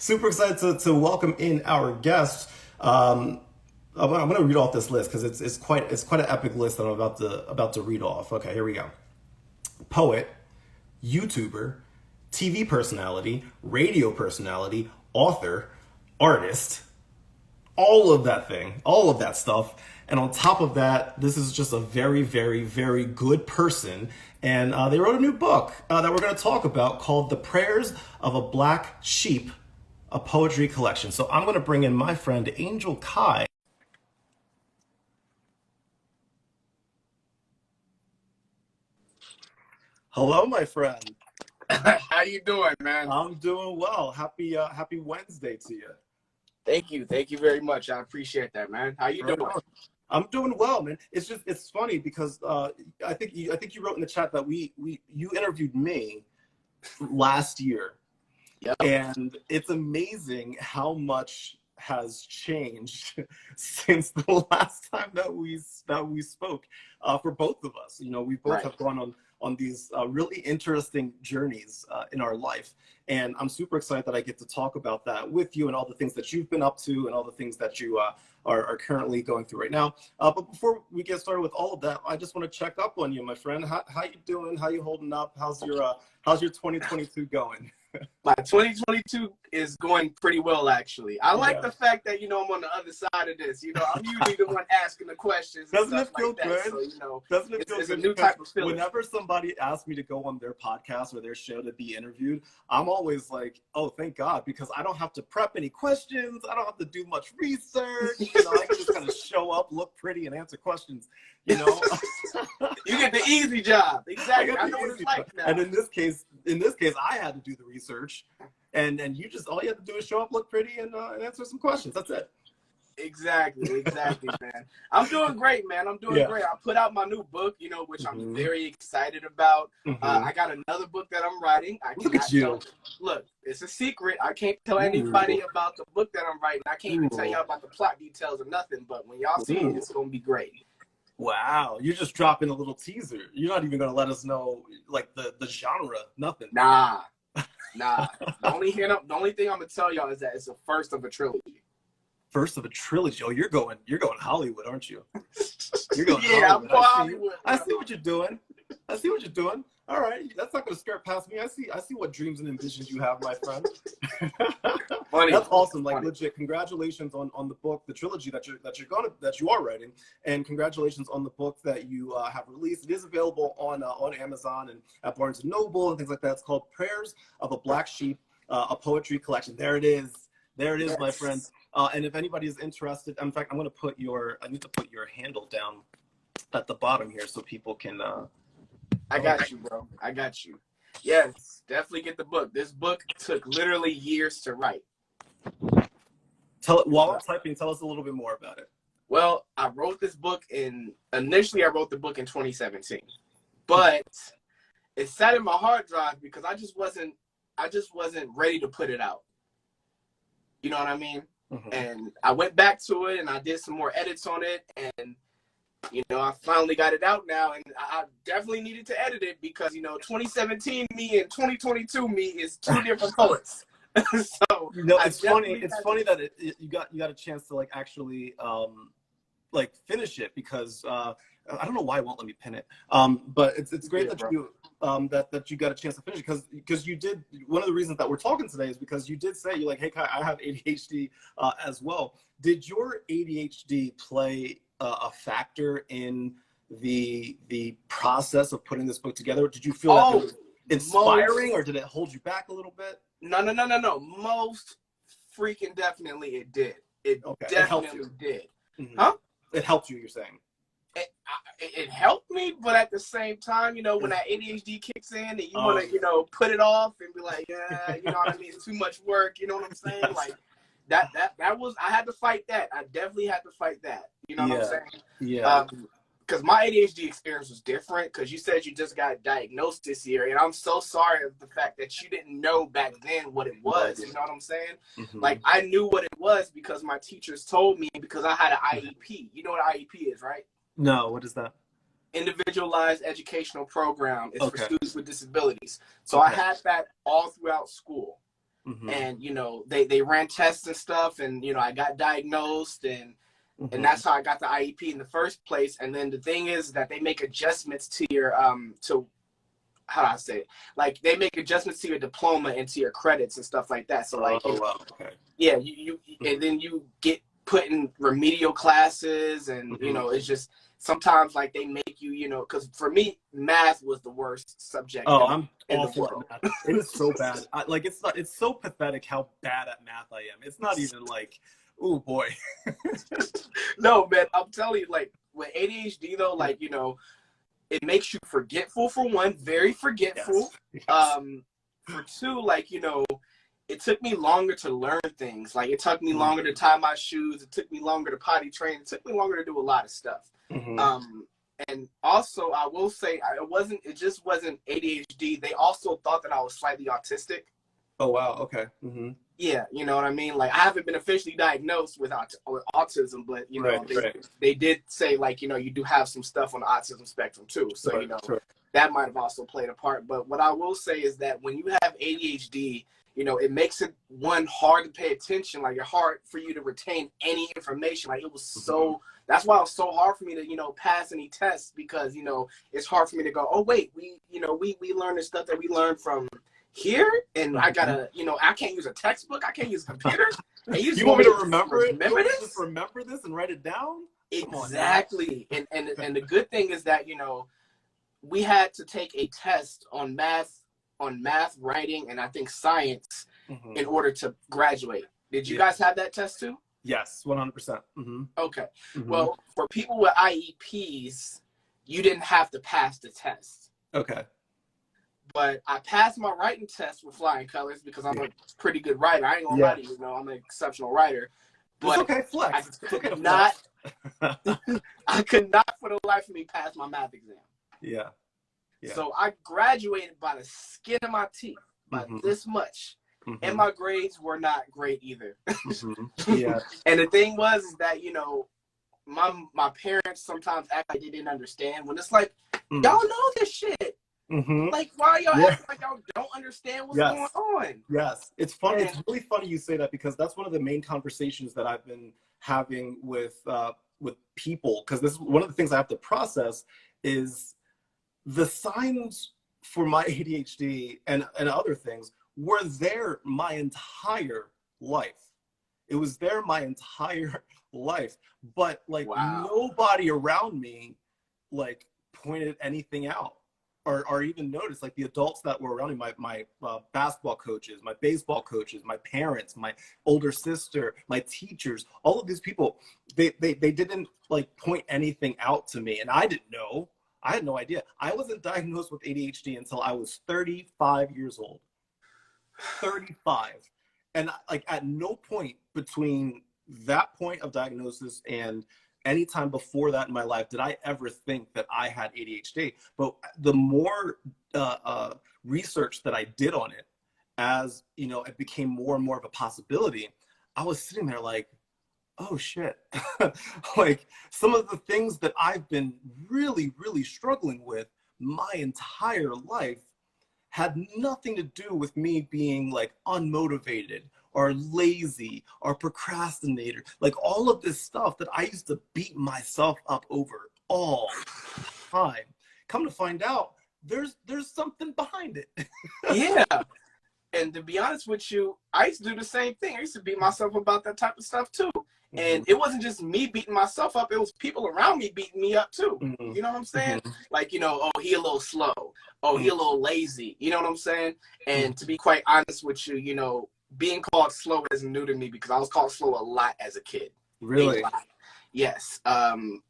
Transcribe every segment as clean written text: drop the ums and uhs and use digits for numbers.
Super excited to welcome in our guest. Um, I'm going to read off this list because it's quite an epic list that I'm about to read off. Okay, here we go. Poet, YouTuber, TV personality, radio personality, author, artist, all of that stuff. And on top of that, this is just a very, very, very good person. And they wrote a new book that we're going to talk about called The Prayers of a Black Sheep, a poetry collection. So I'm going to bring in my friend Angel Kaii. Hello, my friend. How you doing, man? I'm doing well. Happy Wednesday to you. Thank you very much. I appreciate that, man. How you Right doing? on. I'm doing well, man. It's funny because I think you wrote in the chat that you interviewed me last year, Yep. and it's amazing how much has changed since the last time that we spoke for both of us. You know, we both Right. have gone on these really interesting journeys in our life. And I'm super excited that I get to talk about that with you and all the things that you've been up to and all the things that you are currently going through right now. But before we get started with all of that, I just want to check up on you, my friend. How you doing? How you holding up? How's your 2022 going? My 2022 is going pretty well, actually. I like Yeah. the fact that, I'm on the other side of this. I'm usually the one asking the questions and Doesn't stuff it feel like that. good? So, Doesn't it feel it's a good? new Because type of feeling. whenever somebody asks me to go on their podcast or their show to be interviewed, I'm always like, oh, thank God, because I don't have to prep any questions. I don't have to do much research. I can just kind of show up, look pretty, and answer questions. You know, You get the easy job. Exactly. I the know what it's easy like part. now. And in this case, I had to do the research, and you just all you have to do is show up, look pretty, and answer some questions. That's it. Exactly, man. I'm doing great, man. I'm doing Yeah. great. I put out my new book, which I'm Mhm. very excited about. Mhm. I got another book that I'm writing. I Look cannot at you. tell. Look, it's a secret. I can't tell anybody about the book that I'm writing. I can't even tell y'all about the plot details or nothing. But when y'all see it, it's gonna be great. Wow, you're just dropping a little teaser. You're not even gonna let us know like the genre, nothing. Nah. The only thing I'm gonna tell y'all is that it's the first of a trilogy. First of a trilogy. Oh, you're going Hollywood, aren't you? You're going Yeah, I'm Hollywood. going I see Hollywood. I see what you're doing. I see what you're doing. All right, that's not gonna skirt past me. I see what dreams and ambitions you have, my friend. Funny. That's awesome. Like Funny. legit, congratulations on the book, the trilogy that you are writing, and congratulations on the book that you have released. It is available on Amazon and at Barnes and Noble and things like that. It's called Prayers of a Black Sheep, a poetry collection. There it is. There it is, Yes. my friend. And if anybody is interested, in fact, I need to put your handle down at the bottom here so people can. I got you, bro. I got you. Yes, definitely get the book. This book took literally years to write. While I'm typing, tell us a little bit more about it. Well, initially I wrote the book in 2017, but it sat in my hard drive because I just wasn't ready to put it out. You know what I mean? Mm-hmm. And I went back to it and I did some more edits on it, and I finally got it out now, and I definitely needed to edit it because 2017 me and 2022 me is two different poets. So it's funny that you got a chance to like actually like finish it because I don't know why it won't let me pin it. But it's great that you that you got a chance to finish it because you did. One of the reasons that we're talking today is because you did say, you're like, hey Kai, I have ADHD as well. Did your ADHD play a factor in the process of putting this book together? Did you feel that it was inspiring, or did it hold you back a little bit? No. Most freaking definitely it did. It definitely did. Mm-hmm. Huh? It helped you, you're saying? It helped me, but at the same time, when that ADHD kicks in and you want to, put it off and be like, yeah, you know what I mean? It's too much work. You know what I'm saying? Yes. Like that was, I had to fight that. I definitely had to fight that. You know what I'm saying? Yeah. Because my ADHD experience was different, because you said you just got diagnosed this year, and I'm so sorry of the fact that you didn't know back then what it was. You know what I'm saying? Mm-hmm. Like, I knew what it was because my teachers told me, because I had an IEP. You know what an IEP is, right? No, what is that? Individualized Educational Program. It's for students with disabilities. So Okay. I had that all throughout school. And, you know, they ran tests and stuff, and, you know, I got diagnosed, and that's how I got the IEP in the first place. And then the thing is that they make adjustments to your, to, how do I say it? Like, they make adjustments to your diploma and to your credits and stuff like that. So, like, you know, wow. Okay. yeah, you and then you get put in remedial classes, and, you know, it's just, sometimes, like, they make you, you know, because for me, math was the worst subject I'm in the awful world. at math. It is so bad. Like, it's so pathetic how bad at math I am. It's not even like, oh boy. No, man, I'm telling you, like, with ADHD though, like, you know, it makes you forgetful, for one, very forgetful. Yes. For two, like, you know, it took me longer to learn things. Like, it took me longer to tie my shoes. It took me longer to potty train. It took me longer to do a lot of stuff. And also, I will say, it just wasn't ADHD. They also thought that I was slightly autistic. Oh, wow. Okay. Yeah, you know what I mean? Like, I haven't been officially diagnosed with autism, but, you know, they did say, like, you know, you do have some stuff on the autism spectrum too. So, you know, that might have also played a part. But what I will say is that when you have ADHD, you know, it makes it, one, hard to pay attention. Like, it's hard for you to retain any information. Like, it was so, that's why it was so hard for me to, you know, pass any tests, because, you know, it's hard for me to go, oh, wait, we learned the stuff that we learned from here, and I gotta, you know, I can't use a textbook, I can't use a computer. You want me to remember it? Remember this? Just remember this and write it down? Exactly. And the good thing is that, you know, we had to take a test on math, writing, and I think science in order to graduate. Did you guys have that test too? Yes, 100%. Okay. Well, for people with IEPs, you didn't have to pass the test. Okay. But I passed my writing test with flying colors, because I'm a pretty good writer. I ain't gonna lie to you, you know, I'm an exceptional writer. But it's okay, flex. I could not, I could not for the life of me pass my math exam. Yeah. So I graduated by the skin of my teeth, by this much. And my grades were not great either. And the thing was is that, you know, my parents sometimes act like they didn't understand, when it's like, y'all know this shit. Like, why y'all acting like y'all don't understand what's going on? Yes, it's funny. It's really funny you say that, because that's one of the main conversations that I've been having with people, because this is one of the things I have to process, is the signs for my ADHD and other things were there my entire life. It was there my entire life, but like nobody around me like pointed anything out. Or even notice, like, the adults that were around me, my basketball coaches, my baseball coaches, my parents, my older sister, my teachers, all of these people, they didn't like point anything out to me, and I didn't know. I had no idea. I wasn't diagnosed with ADHD until I was 35 years old. 35. And like, at no point between that point of diagnosis and any time before that in my life did I ever think that I had ADHD. But the more research that I did on it, as you know, it became more and more of a possibility, I was sitting there like, oh shit. Like, some of the things that I've been really, really struggling with my entire life had nothing to do with me being like unmotivated or lazy or procrastinator. Like, all of this stuff that I used to beat myself up over all the time. Come to find out, there's something behind it. Yeah. And to be honest with you, I used to do the same thing. I used to beat myself about that type of stuff too. And it wasn't just me beating myself up. It was people around me beating me up too. You know what I'm saying? Like, you know, oh, he a little slow. Oh, he a little lazy. You know what I'm saying? And to be quite honest with you, you know, being called slow isn't new to me, because I was called slow a lot as a kid. Really? Yes.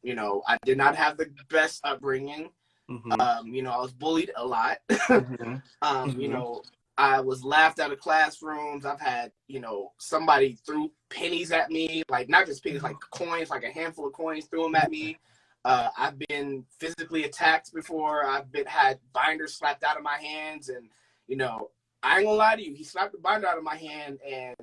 You know, I did not have the best upbringing. You know, I was bullied a lot. You know, I was laughed out of classrooms. I've had, you know, somebody threw pennies at me, like not just pennies, like coins, like a handful of coins, threw them at me. I've been physically attacked before. Had binders slapped out of my hands, and, you know, I ain't gonna lie to you, he slapped the binder out of my hand, and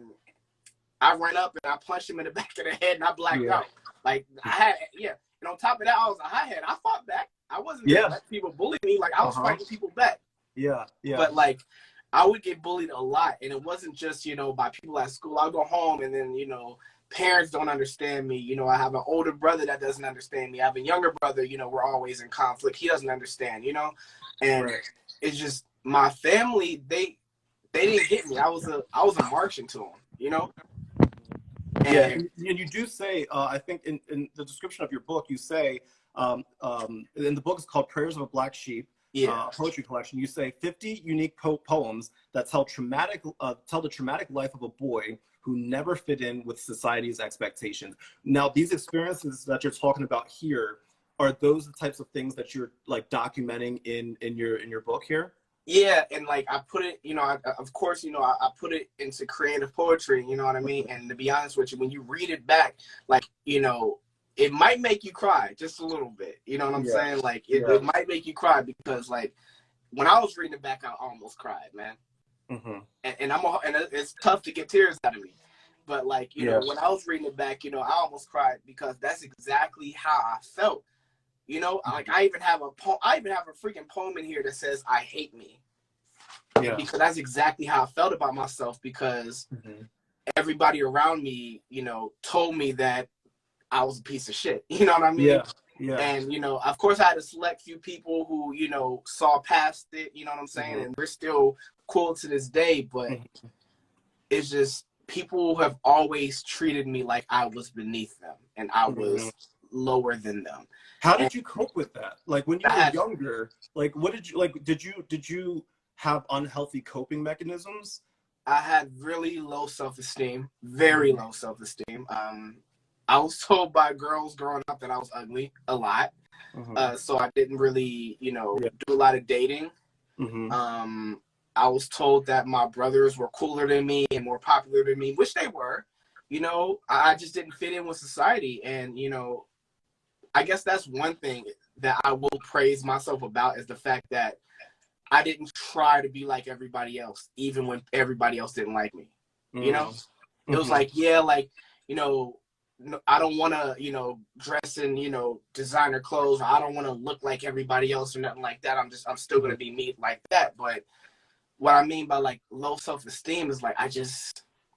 I ran up and I punched him in the back of the head, and I blacked out. Like, and on top of that, I was a hothead. I fought back. I wasn't just letting people bully me. Like, I was fighting people back. But like, I would get bullied a lot, and it wasn't just, you know, by people at school. I'll go home and then, you know, parents don't understand me. You know, I have an older brother that doesn't understand me. I have a younger brother, you know, we're always in conflict. He doesn't understand, you know? And Right. it's just my family, they didn't get me. I was a Martian to them, you know? Yeah, And and you do say, I think in the description of your book, you say, in the book is called Prayers of a Black Sheep, yeah. poetry collection. You say 50 unique poems that tell the traumatic life of a boy who never fit in with society's expectations. Now, these experiences that you're talking about here, are those the types of things that you're like documenting in your book here? Yeah, and like I put it, you know, of course, you know, I put it into creative poetry, you know what I mean? And to be honest with you, when you read it back, like, you know, it might make you cry just a little bit. You know what I'm Yeah. saying? Like Yeah. it might make you cry because like when I was reading it back, I almost cried, man. Mm-hmm. And it's tough to get tears out of me. But like, you know, Yeah. when I was reading it back, you know, I almost cried because that's exactly how I felt. You know, like I even have a freaking poem in here that says I hate me. Yeah. Because that's exactly how I felt about myself, because Mm-hmm. everybody around me, you know, told me that I was a piece of shit. You know what I mean? Yeah. Yeah. And, you know, of course I had a select few people who, you know, saw past it, you know what I'm saying? Mm-hmm. And we're still cool to this day, but Mm-hmm. it's just people have always treated me like I was beneath them and I was lower than them. How And did you cope with that? Like when you I were had younger, like what did you like? Did you have unhealthy coping mechanisms? I had really low self-esteem, very low self-esteem. I was told by girls growing up that I was ugly a lot. Mm-hmm. So I didn't really, you know, Yeah. do a lot of dating. Mm-hmm. I was told that my brothers were cooler than me and more popular than me, which they were. You know, I just didn't fit in with society. And, you know, I guess that's one thing that I will praise myself about, is the fact that I didn't try to be like everybody else, even when everybody else didn't like me. You know, Mm-hmm. it was like, yeah, like, you know, I don't want to, you know, dress in, you know, designer clothes. Or I don't want to look like everybody else or nothing like that. I'm still going to be me like that. But what I mean by like low self-esteem is like,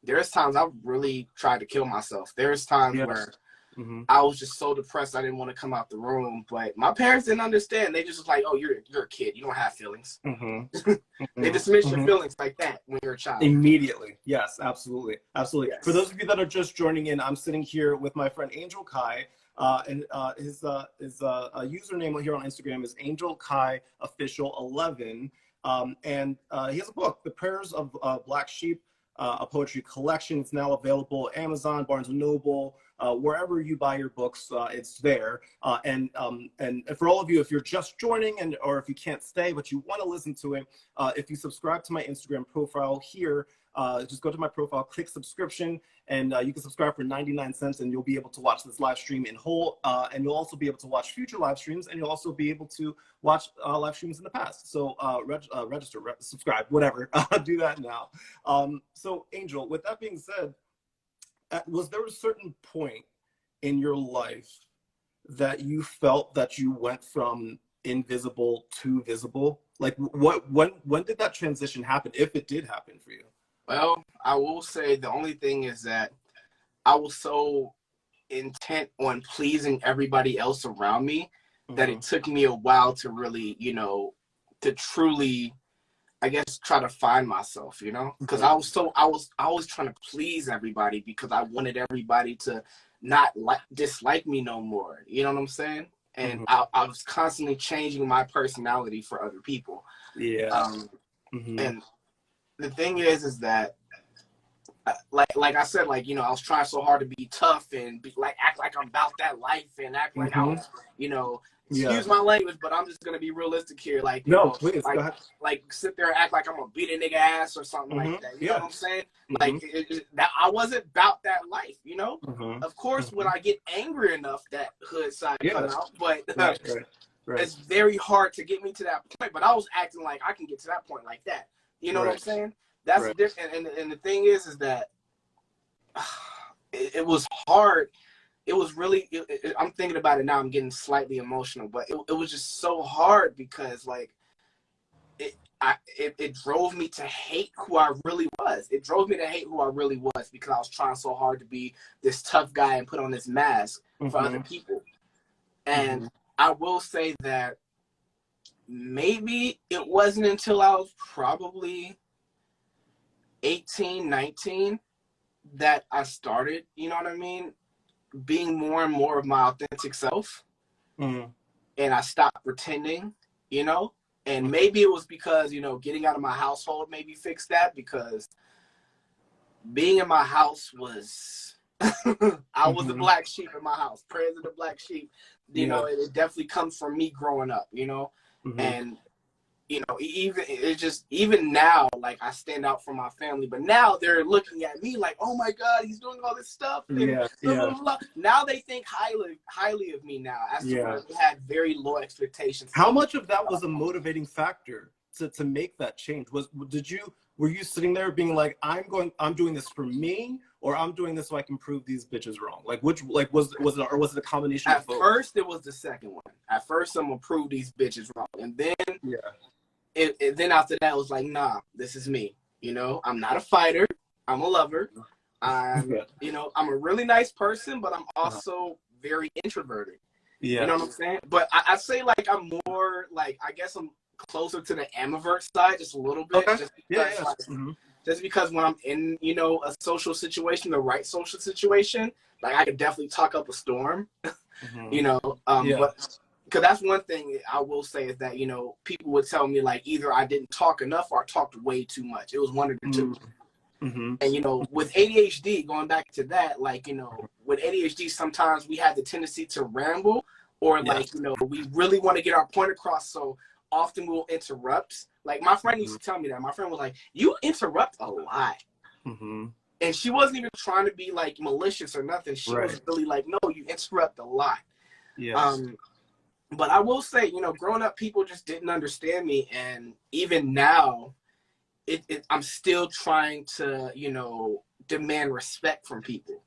there's times I've really tried to kill myself. There's times Yeah. where Mm-hmm. I was just so depressed I didn't want to come out the room. But my parents didn't understand. They just was like, oh, you're a kid. You don't have feelings. Mm-hmm. They dismiss your feelings like that when you're a child. Immediately. Yes, absolutely. Absolutely. For Yes. those of you that are just joining in, I'm sitting here with my friend Angel Kaii. And his username here on Instagram is Angel Kaii Official 11. And he has a book, The Prayers of Black Sheep, a poetry collection. It's now available at Amazon, Barnes and Noble, wherever you buy your books, it's there. And for all of you, if you're just joining or if you can't stay but you want to listen to it, if you subscribe to my Instagram profile here, just go to my profile, click subscription, and you can subscribe for 99 cents, and you'll be able to watch this live stream in whole. And you'll also be able to watch future live streams, and you'll also be able to watch live streams in the past. So register, subscribe, whatever. Do that now. So Angel, with that being said, was there a certain point in your life that you felt that you went from invisible to visible? Like when did that transition happen, if it did happen for you? Well, I will say the only thing is that I was so intent on pleasing everybody else around me that it took me a while to really, you know, to truly, I guess, try to find myself, you know, because I was trying to please everybody because I wanted everybody to not dislike me no more. You know what I'm saying? And I was constantly changing my personality for other people. Yeah. And the thing is that like I said, like, you know, I was trying so hard to be tough and be like, act like I'm about that life and act like I was, you know, excuse my language, but I'm just gonna be realistic here. Like, you No, know, please go ahead. like sit there and act like I'm gonna beat a nigga ass or something like that. You know what I'm saying? Like that I wasn't about that life, you know? Of course, when I get angry enough, that hood side come out, but it's very hard to get me to that point. But I was acting like I can get to that point like that. You know what I'm saying? That's different. And the thing is that it was hard. It was really, I'm thinking about it now, I'm getting slightly emotional, but it was just so hard because like, it drove me to hate who I really was. It drove me to hate who I really was because I was trying so hard to be this tough guy and put on this mask for other people. And I will say that maybe it wasn't until I was probably 18, 19 that I started, you know what I mean, being more and more of my authentic self. And I stopped pretending, you know. And maybe it was because, you know, getting out of my household maybe fixed that, because being in my house was, I was the black sheep in my house, prayers of the black sheep. You know, it definitely comes from me growing up, you know. And, you know, even now, like, I stand out for my family, but now they're looking at me like, oh my God, he's doing all this stuff. And blah, blah, blah. Now they think highly of me now, as to where they had very low expectations. How much of that was a motivating factor to make that change? Were you sitting there being like, I'm doing this for me, or I'm doing this so I can prove these bitches wrong? Like, was it a combination of both? At first, it was the second one. At first, I'm gonna prove these bitches wrong, and then then after that, it was like, nah, this is me. You know, I'm not a fighter. I'm a lover. You know, I'm a really nice person, but I'm also very introverted. You know what I'm saying? But I say, like, I'm more, like, I guess I'm closer to the ambivert side, just a little bit. Just because when I'm in, you know, a social situation, the right social situation, like, I could definitely talk up a storm, you know. But because that's one thing I will say is that, you know, people would tell me, like, either I didn't talk enough or I talked way too much. It was one of the two. And, you know, with ADHD, going back to that, like, you know, with ADHD, sometimes we have the tendency to ramble, or like, you know, we really want to get our point across. So often we'll interrupt. Like, my friend used to tell me that. My friend was like, you interrupt a lot. And she wasn't even trying to be, like, malicious or nothing. She was really like, no, you interrupt a lot. But I will say, you know, growing up, people just didn't understand me. And even now, I'm still trying to, you know, demand respect from people.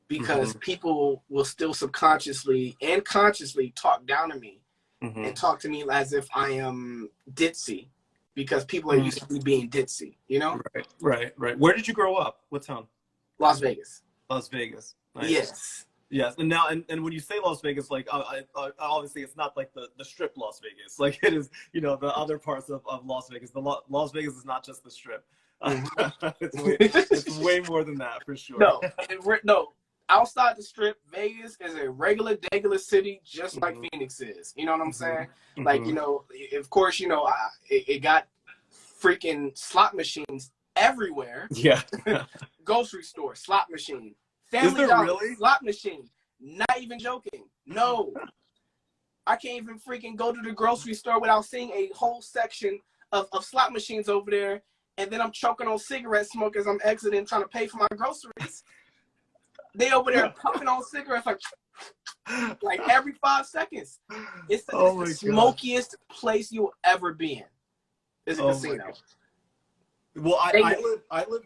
Because people will still subconsciously and consciously talk down to me and talk to me as if I am ditzy, because people are used to me being ditzy, you know? Right. Where did you grow up? What town? Las Vegas. Las Vegas. Nice. Yes. And now, and when you say Las Vegas, like, obviously it's not like the strip Las Vegas. Like, it is, you know, the other parts of Las Vegas. Las Vegas is not just the strip. It's way more than that, for sure. No. Outside the strip, Vegas is a regular city, just like Phoenix is. You know what I'm saying? Like, you know, of course, you know, it got freaking slot machines everywhere. Grocery store, slot machine. Family Dollar, slot machine. Not even joking. No. I can't even freaking go to the grocery store without seeing a whole section of slot machines over there, and then I'm choking on cigarette smoke as I'm exiting trying to pay for my groceries. They over there puffing on cigarettes like every 5 seconds. It's the smokiest place you'll ever be in. It's a casino. Well, I live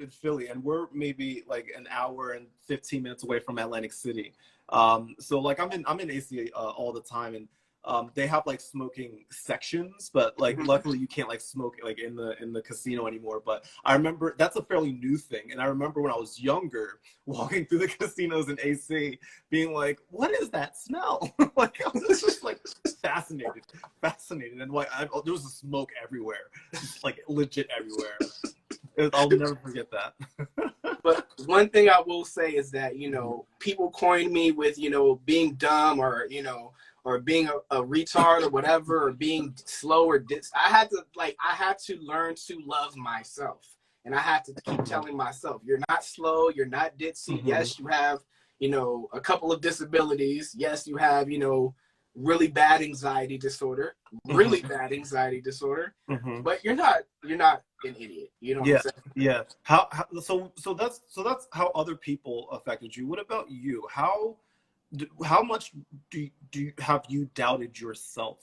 in Philly, and we're maybe like an hour and 15 minutes away from Atlantic City. So like I'm in AC all the time, and they have like smoking sections, but like luckily you can't like smoke like in the casino anymore. But I remember that's a fairly new thing, and I remember when I was younger walking through the casinos in AC being like, what is that smell? Like, I was just like fascinated, and like there was smoke everywhere, just, like legit everywhere. I'll never forget that. But one thing I will say is that, you know, people coined me with, you know, being dumb, or, you know, or being a retard or whatever, or being slow or I had to learn to love myself. And I had to keep telling myself, you're not slow, you're not ditzy. Yes, you have, you know, a couple of disabilities. Yes, you have, you know, really bad anxiety disorder, but you're not an idiot. You know what I'm saying? Yeah. So that's how other people affected you. What about you? How much do you have you doubted yourself,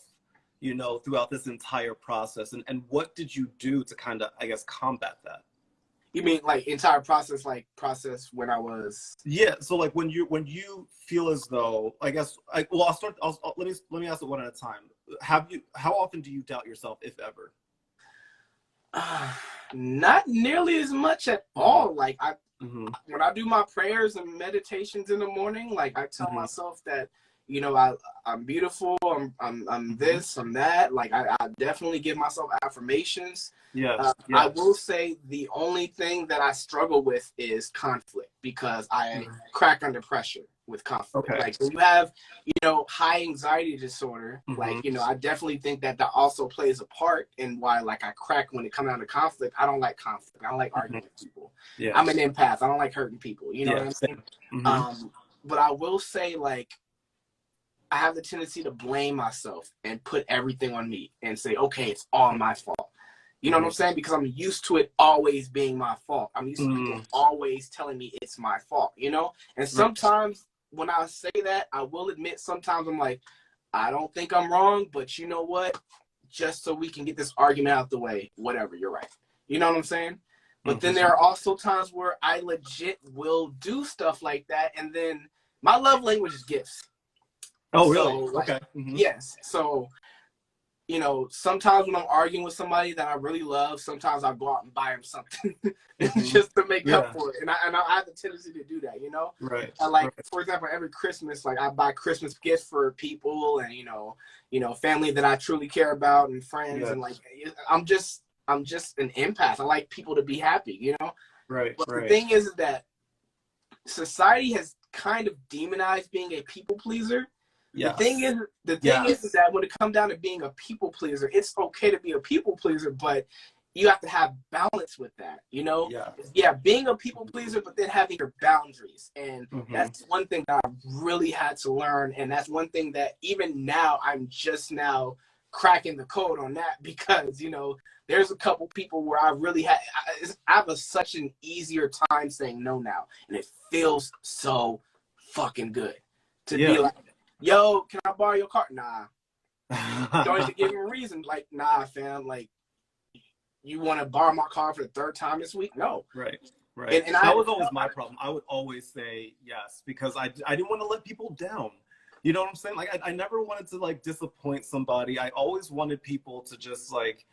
you know, throughout this entire process, and what did you do to kind of, I guess, combat that? You mean like entire process when I was? Yeah. So like when you feel as though, I guess, let me ask it one at a time. How often do you doubt yourself, if ever? Not nearly as much at all. Like Mm-hmm. when I do my prayers and meditations in the morning, like I tell Mm-hmm. myself that, you know, I'm beautiful. I'm Mm-hmm. this. I'm that. Like I definitely give myself affirmations. Yes. I Yes. will say the only thing that I struggle with is conflict because I Mm-hmm. crack under pressure with conflict. Okay. Like when you have, you know, high anxiety disorder, Mm-hmm. like, you know, I definitely think that that also plays a part in why, like, I crack when it comes down to conflict. I don't like conflict. I don't like Mm-hmm. arguing with people. Yeah. I'm an empath. I don't like hurting people. You know what Yeah. I mean? Same. Mm-hmm. But I will say, like, I have the tendency to blame myself and put everything on me and say, okay, it's all my fault. You know what I'm Mm-hmm. saying? Because I'm used to it always being my fault. I'm used to people Mm-hmm. always telling me it's my fault, you know? And Right. sometimes when I say that, I will admit sometimes I'm like, I don't think I'm wrong, but you know what? Just so we can get this argument out the way, whatever, you're right. You know what I'm saying? But then there Mm-hmm. are also times where I legit will do stuff like that. And then my love language is gifts. Oh, So, really? like, Okay. Mm-hmm. yes. So, you know, sometimes when I'm arguing with somebody that I really love, sometimes I'll go out and buy them something Mm-hmm. just to make up Yeah. for it. And I have the tendency to do that, you know? Right. Like, Right. for example, every Christmas, like I buy Christmas gifts for people and, family that I truly care about and friends. Yeah. And like, I'm just an empath. I like people to be happy, you know? Right. But the Right. thing is that society has kind of demonized being a people pleaser. The thing Yes. is, Yes. that when it comes down to being a people pleaser, it's okay to be a people pleaser, but you have to have balance with that, you know? Yeah. Yeah, being a people pleaser, but then having your boundaries. And Mm-hmm. that's one thing that I really had to learn. And that's one thing that even now, I'm just now cracking the code on that because, you know, there's a couple people where I really I have such an easier time saying no now. And it feels so fucking good to be Yeah. like, yo, can I borrow your car? Nah. Don't even give me a reason. Like, nah, fam. Like, you want to borrow my car for the third time this week? No. Right. Right. And That was always my problem. I would always say yes because I didn't want to let people down. You know what I'm saying? Like I never wanted to like disappoint somebody. I always wanted people to just like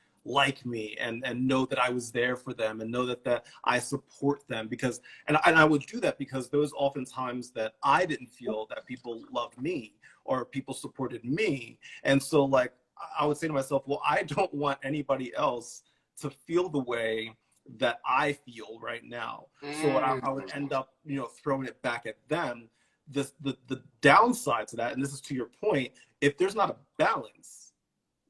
me and know that I was there for them and know that I support them because and I would do that because there was often times that I didn't feel that people loved me or people supported me. And so like I would say to myself, well, I don't want anybody else to feel the way that I feel right now. So what I would end up, throwing it back at them. The downside to that, and this is to your point, if there's not a balance,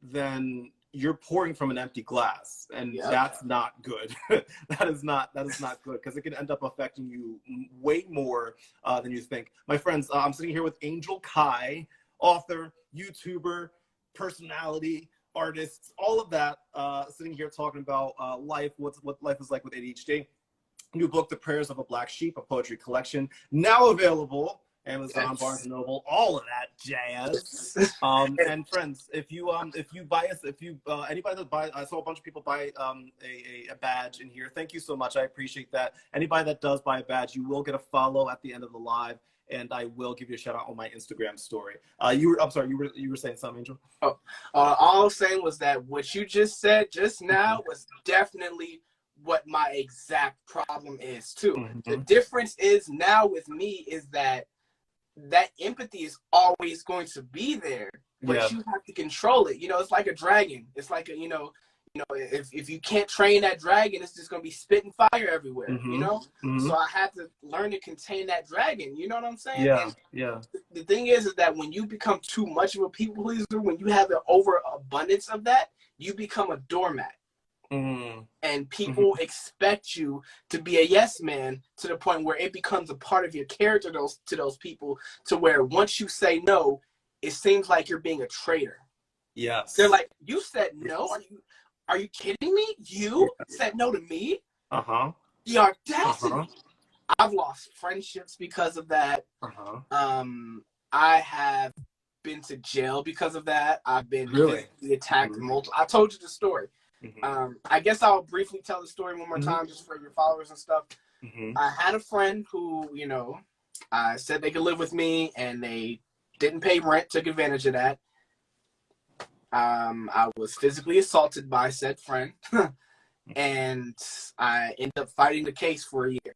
then you're pouring from an empty glass, and that's not good. that is not good because it can end up affecting you way more than you think. My friends, I'm sitting here with Angel Kaii, author, YouTuber, personality, artists, all of that, sitting here talking about life, what life is like with ADHD. New book, The Prayers of a Black Sheep, a poetry collection, now available. Amazon, Barnes and Noble, all of that jazz. And friends, if you buy us, anybody that buy, I saw a bunch of people buy a badge in here. Thank you so much. I appreciate that. Anybody that does buy a badge, you will get a follow at the end of the live, and I will give you a shout out on my Instagram story. I'm sorry, you were saying something, Angel? Oh, all I'm saying was that what you just said just now was definitely what my exact problem is too. Mm-hmm. The difference is now with me is that empathy is always going to be there, but you have to control it. You know, it's like a dragon. It's like a, if you can't train that dragon, it's just going to be spitting fire everywhere, Mm-hmm. you know? Mm-hmm. So I had to learn to contain that dragon. You know what I'm saying? Yeah. And yeah. The thing is that when you become too much of a people pleaser, when you have an overabundance of that, you become a doormat. Mm-hmm. And people expect you to be a yes man to the point where it becomes a part of your character to those people, to where once you say no, it seems like you're being a traitor. Yes. They're like, you said no? Are you kidding me? You said no to me? Uh-huh. The audacity. I've lost friendships because of that. I have been to jail because of that. I've been physically attacked multiple. I told you the story. I guess I'll briefly tell the story one more time just for your followers and stuff. I had a friend who, said they could live with me and they didn't pay rent, took advantage of that. I was physically assaulted by said friend. and I ended up fighting the case for a year.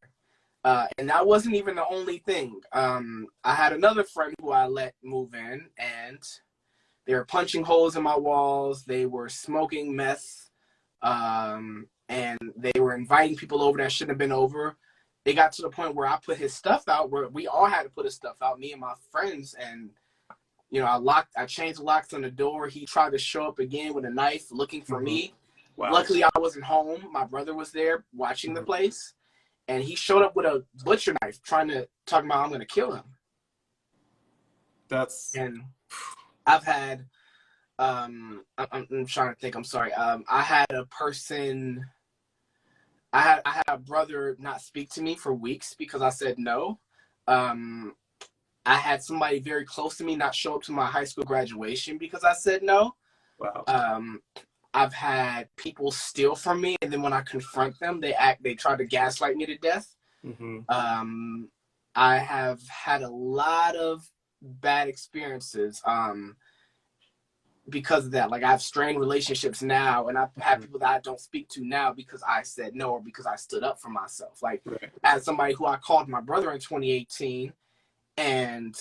And that wasn't even the only thing. I had another friend who I let move in, and they were punching holes in my walls. They were smoking meth, and they were inviting people over that shouldn't have been over. It got to the point where I put his stuff out, where we all had to put his stuff out, me and my friends. And, you know, I changed the locks on the door. He tried to show up again with a knife looking for me. Wow. Luckily, I wasn't home. My brother was there watching the place. And he showed up with a butcher knife, talking about I'm going to kill him. And I've had, I'm trying to think. I'm sorry. I had a person. I had a brother not speak to me for weeks because I said no. I had somebody very close to me not show up to my high school graduation because I said no. Wow. I've had people steal from me, and then when I confront them, they try to gaslight me to death. I have had a lot of bad experiences because of that. Like, I have strained relationships now, and I've had people that I don't speak to now because I said no or because I stood up for myself. Like, as somebody who I called my brother in 2018, and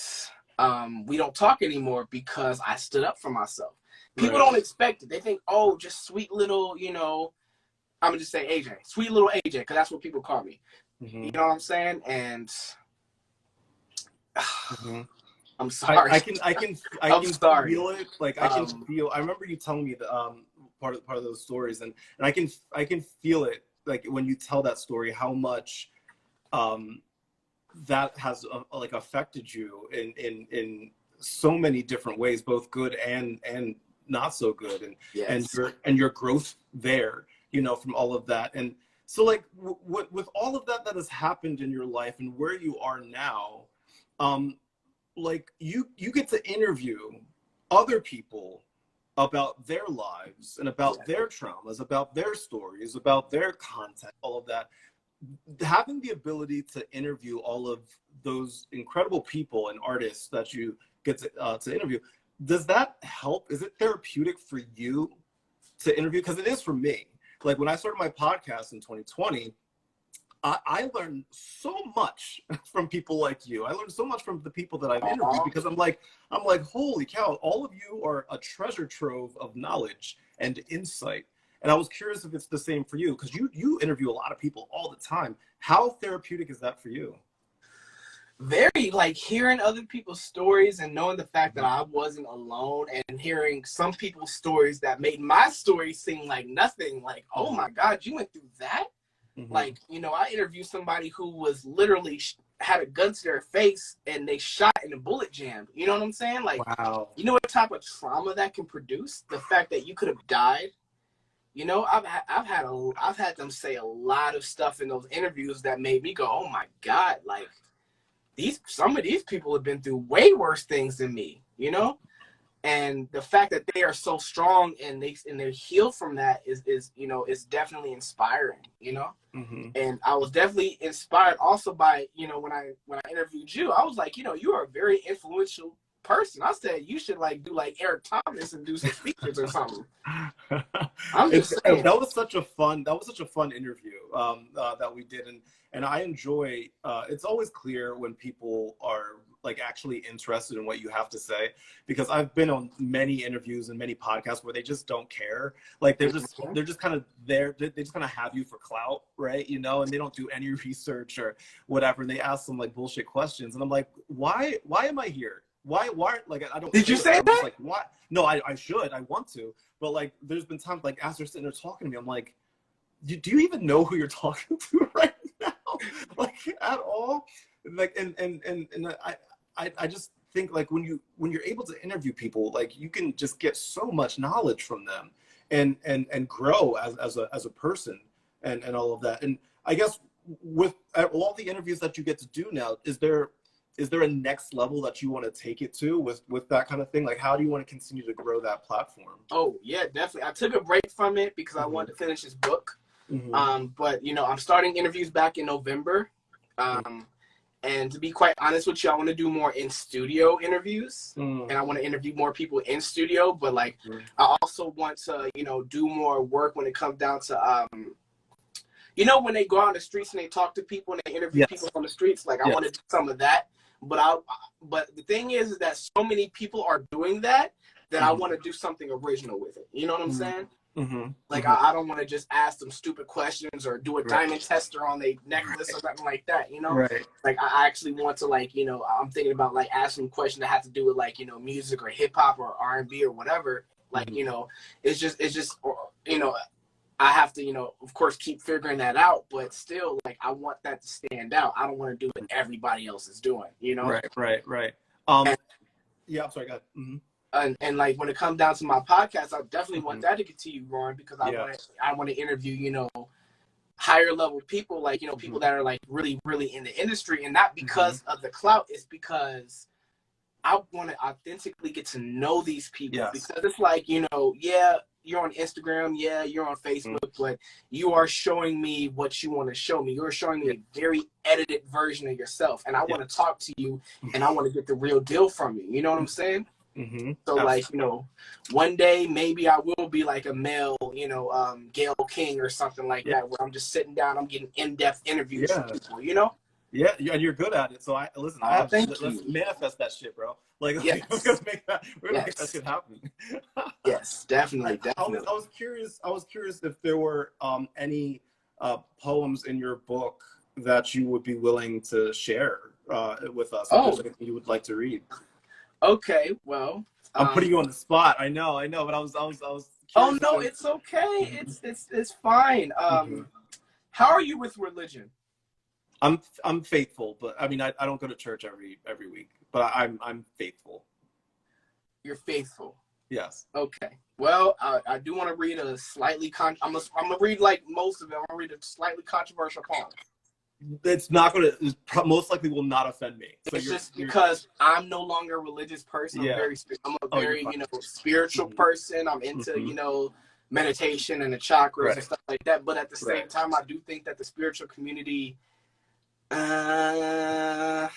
we don't talk anymore because I stood up for myself. People don't expect it. They think, oh, just sweet little, you know, I'm going to just say AJ. Sweet little AJ, because that's what people call me. You know what I'm saying? And I'm sorry. I can feel it. Like, I can feel. I remember you telling me the part of those stories, and I can feel it. Like, when you tell that story, how much that has like affected you in so many different ways, both good and not so good, and your growth there, you know, from all of that. And so, like, with all of that has happened in your life and where you are now, like, you get to interview other people about their lives and about their traumas, about their stories, about their content, all of that. Having the ability to interview all of those incredible people and artists that you get to interview, does that help? Is it therapeutic for you to interview? Because it is for me. Like, when I started my podcast in 2020, I learned so much from people like you. I learned so much from the people that I've interviewed because I'm like, holy cow, all of you are a treasure trove of knowledge and insight. And I was curious if it's the same for you, because you interview a lot of people all the time. How therapeutic is that for you? Very, like, hearing other people's stories and knowing the fact that I wasn't alone, and hearing some people's stories that made my story seem like nothing. Like, oh my God, you went through that? Like, you know, I interviewed somebody who was literally had a gun to their face and they shot and a bullet jammed. You know what I'm saying? Like, wow. You know what type of trauma that can produce? The fact that you could have died. You know, I've had them say a lot of stuff in those interviews that made me go, oh my God, like, some of these people have been through way worse things than me, you know? And the fact that they are so strong and they heal from that is you know, is definitely inspiring, you know? And I was definitely inspired also by, you know, when I interviewed you, I was like, you know, you are a very influential person. I said you should like do like Eric Thomas and do some speeches or something. I'm just saying. That was such a fun interview that we did, and I enjoy. It's always clear when people are like actually interested in what you have to say, because I've been on many interviews and many podcasts where they just don't care. Like, they're just kind of there. They just kind of have you for clout, right? You know, and they don't do any research or whatever. And they ask some like bullshit questions, and I'm like, why am I here? Why like, I don't. Did you say that? Like, what? No, I should. I want to, but like, there's been times like as they're sitting there talking to me, I'm like, do you even know who you're talking to right now? Like, at all? Like, and I just think, like, when you're able to interview people, like, you can just get so much knowledge from them and grow as a person and all of that. And I guess with all the interviews that you get to do now, is there a next level that you want to take it to with that kind of thing? Like, how do you want to continue to grow that platform? Oh yeah, definitely. I took a break from it because I wanted to finish this book. But you know, I'm starting interviews back in November. And to be quite honest with you, I want to do more in studio interviews, and I want to interview more people in studio. But like, I also want to, you know, do more work when it comes down to, you know, when they go out on the streets and they talk to people and they interview people from the streets. Like, I want to do some of that. But but the thing is that so many people are doing that I want to do something original with it. You know what I'm saying? Like, I don't want to just ask them stupid questions or do a diamond tester on their necklace or something like that, you know? Like, I actually want to, like, you know, I'm thinking about, like, asking them questions that have to do with, like, you know, music or hip-hop or R&B or whatever. Like, you know, it's just, you know, I have to, you know, of course, keep figuring that out. But still, like, I want that to stand out. I don't want to do what everybody else is doing, you know? Right. Yeah, I'm sorry, go ahead. And like, when it comes down to my podcast, I definitely want that to continue growing, because I want to interview, you know, higher level people, like, you know, people that are like really, really in the industry, and not because of the clout. It's because I want to authentically get to know these people, because it's like, you know, you're on Instagram, you're on Facebook, but you are showing me what you want to show me. You're showing me a very edited version of yourself, and I want to talk to you, and I want to get the real deal from you. You know what I'm saying? So, like, you know, one day maybe I will be like a male, you know, Gayle King or something like that, where I'm just sitting down, I'm getting in-depth interviews from people, you know? Yeah, and you're good at it. So let's manifest that shit, bro. Like, let's make that shit happen. Yes, definitely. I was curious if there were any poems in your book that you would be willing to share with us. If there's anything you would like to read. Okay, well, I'm putting you on the spot. I know, but I was curious. Oh no, it's okay. It's fine. How are you with religion? I'm faithful, but I mean, I don't go to church every week, but I'm faithful. You're faithful. Yes. Okay. Well, I do want to read a slightly I'm gonna read, like most of it. I'm gonna read a slightly controversial poem. It's not gonna. Most likely will not offend me. So it's just because I'm no longer a religious person. I'm a very you know, spiritual person. I'm into you know, meditation and the chakras and stuff like that. But at the same time, I do think that the spiritual community, I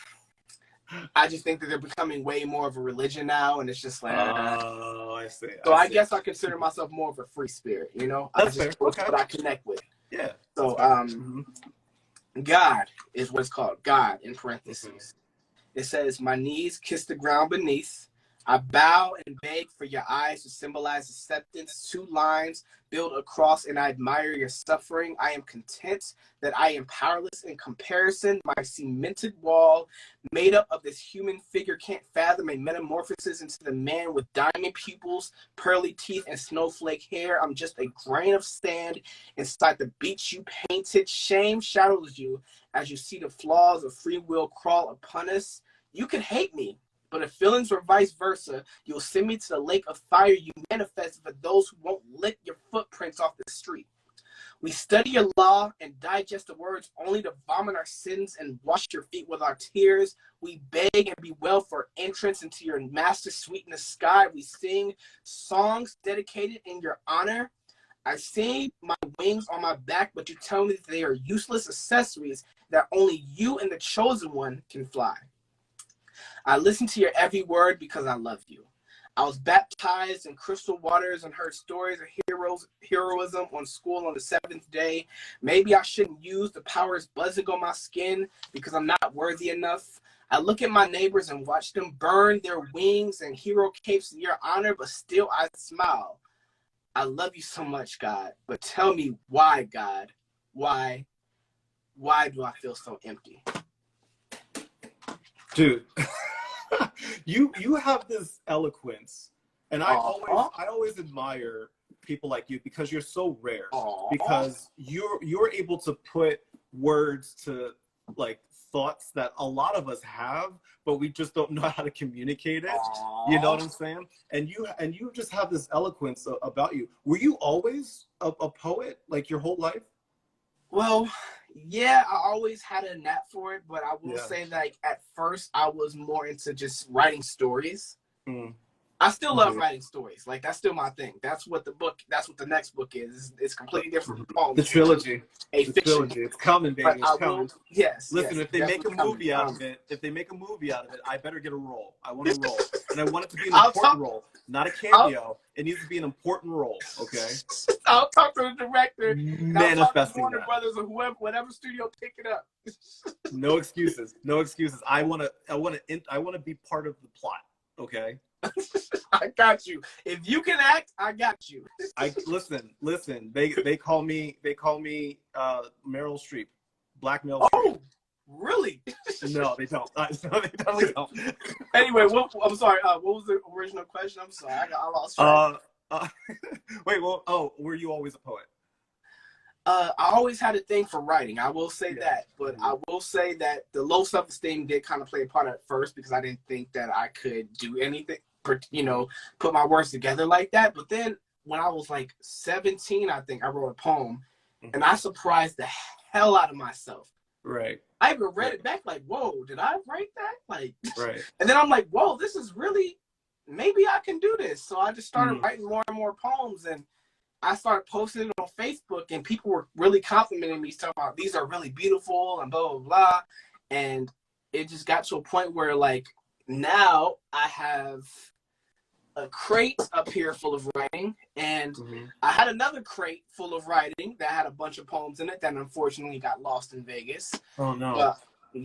just think that they're becoming way more of a religion now, and it's just like, oh, I see. So I guess I consider myself more of a free spirit. You know, that's fair. What I connect with. Yeah. So God is what's called, God in parentheses. It says, my knees kiss the ground beneath. I bow and beg for your eyes to symbolize acceptance. 2 lines build a cross, and I admire your suffering. I am content that I am powerless in comparison. My cemented wall, made up of this human figure, can't fathom a metamorphosis into the man with diamond pupils, pearly teeth, and snowflake hair. I'm just a grain of sand inside the beach you painted. Shame shadows you as you see the flaws of free will crawl upon us. You can hate me, but if feelings were vice versa, you'll send me to the lake of fire you manifest for those who won't lick your footprints off the street. We study your law and digest the words only to vomit our sins and wash your feet with our tears. We beg and bewail for entrance into your master suite in the sky. We sing songs dedicated in your honor. I sing my wings on my back, but you tell me that they are useless accessories that only you and the chosen one can fly. I listen to your every word because I love you. I was baptized in crystal waters and heard stories of heroism on school on the 7th day. Maybe I shouldn't use the powers buzzing on my skin because I'm not worthy enough. I look at my neighbors and watch them burn their wings and hero capes in your honor, but still I smile. I love you so much, God, but tell me why, God? Why do I feel so empty? Dude. You have this eloquence, and I always admire people like you because you're so rare. Because you're able to put words to like thoughts that a lot of us have, but we just don't know how to communicate it. You know what I'm saying? And you just have this eloquence about you. Were you always a poet like your whole life? Well, yeah, I always had a knack for it, but I will say that, like, at first I was more into just writing stories. I still love writing stories. Like, that's still my thing. That's what the next book is. It's completely different from poems. The trilogy. A the fiction. trilogy. It's coming, baby. But It's coming. Listen, yes, if they make a movie out of it, I better get a role. I want a role. And I want it to be an important role, not a cameo. It needs to be an important role, okay? I'll talk to the director. Manifesting I'll talk to Warner Brothers or whatever studio pick it up. No excuses. No excuses. I want to be part of the plot, okay? I got you. If you can act, I got you. Listen. They call me Meryl Streep, Black Meryl Streep. Oh, really? No, they don't. No, they definitely don't. Anyway, I'm sorry. What was the original question? I'm sorry, I lost track. Wait. Were you always a poet? I always had a thing for writing. I will say that, but I will say that the low self-esteem did kind of play a part at first because I didn't think that I could do anything, put my words together like that. But then when I was like 17, I think I wrote a poem, and I surprised the hell out of myself. Right. I even read it back like, whoa, did I write that? Like, right. And then I'm like, whoa, this is really, maybe I can do this. So I just started writing more and more poems, and I started posting it on Facebook, and people were really complimenting me, talking about these are really beautiful and blah, blah, blah. And it just got to a point where, like, now I have a crate up here full of writing, and I had another crate full of writing that had a bunch of poems in it that unfortunately got lost in Vegas. Oh, no. But,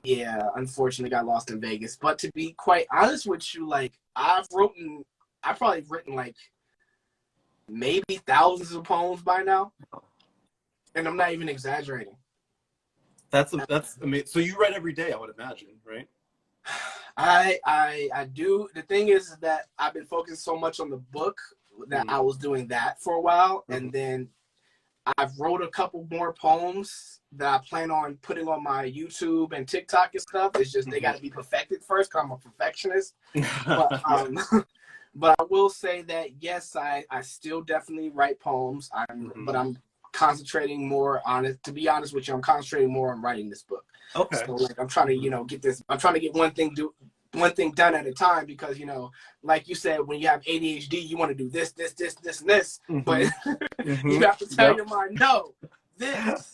yeah, unfortunately got lost in Vegas. But to be quite honest with you, like, I've probably written, like, maybe thousands of poems by now, and I'm not even exaggerating. That's amazing. So you write every day, I would imagine, right? I do. The thing is that I've been focused so much on the book that I was doing that for a while, and then I've wrote a couple more poems that I plan on putting on my YouTube and TikTok and stuff. It's just they got to be perfected first, because I'm a perfectionist. But I will say that, yes, I still definitely write poems. But I'm concentrating more on it. To be honest with you, I'm concentrating more on writing this book. Okay. So, like, I'm trying to, get this. I'm trying to get one thing done at a time, because, like you said, when you have ADHD, you want to do this, and this. But you have to tell your mind, no, this.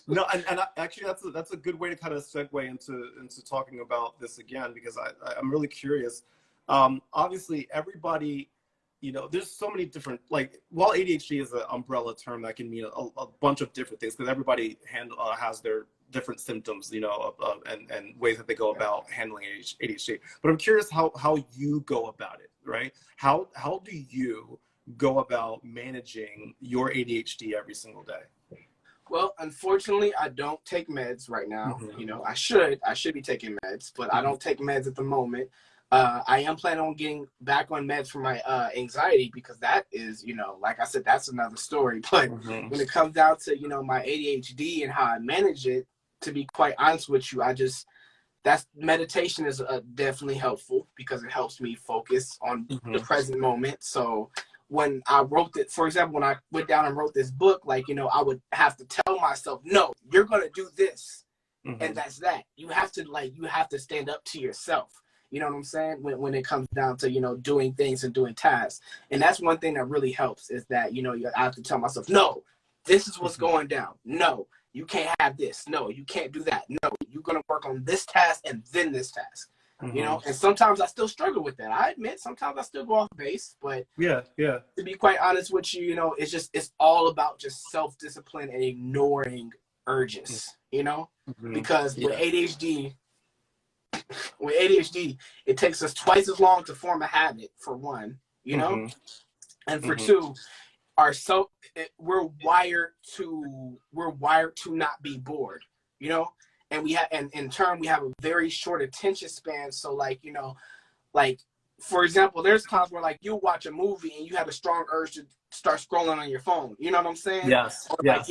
No, and actually, that's a good way to kind of segue into talking about this again, because I'm really curious. Obviously, everybody, there's so many different, like, while ADHD is an umbrella term that can mean a bunch of different things, because everybody has their different symptoms, and ways that they go about handling ADHD. But I'm curious how you go about it, right? How do you go about managing your ADHD every single day? Well, unfortunately, I don't take meds right now. I should be taking meds, but I don't take meds at the moment. I am planning on getting back on meds for my anxiety, because that is, like I said, that's another story. But when it comes down to, my ADHD and how I manage it, to be quite honest with you, meditation is definitely helpful, because it helps me focus on the present moment. So when I wrote it, for example, when I went down and wrote this book, like, I would have to tell myself, no, you're going to do this. And that's that. You have to stand up to yourself. You know what I'm saying? When it comes down to, doing things and doing tasks. And that's one thing that really helps, is that, I have to tell myself, no, this is what's going down. No, you can't have this. No, you can't do that. No, you're going to work on this task and then this task. And sometimes I still struggle with that. I admit, sometimes I still go off base, but yeah. To be quite honest with you, it's all about just self-discipline and ignoring urges, because with ADHD, it takes us twice as long to form a habit, for one, and for two, we're wired to not be bored, and and in turn we have a very short attention span. So, like, like, for example, there's times where, like, you'll watch a movie and you have a strong urge to start scrolling on your phone. You know what I'm saying? Yes. Or, like,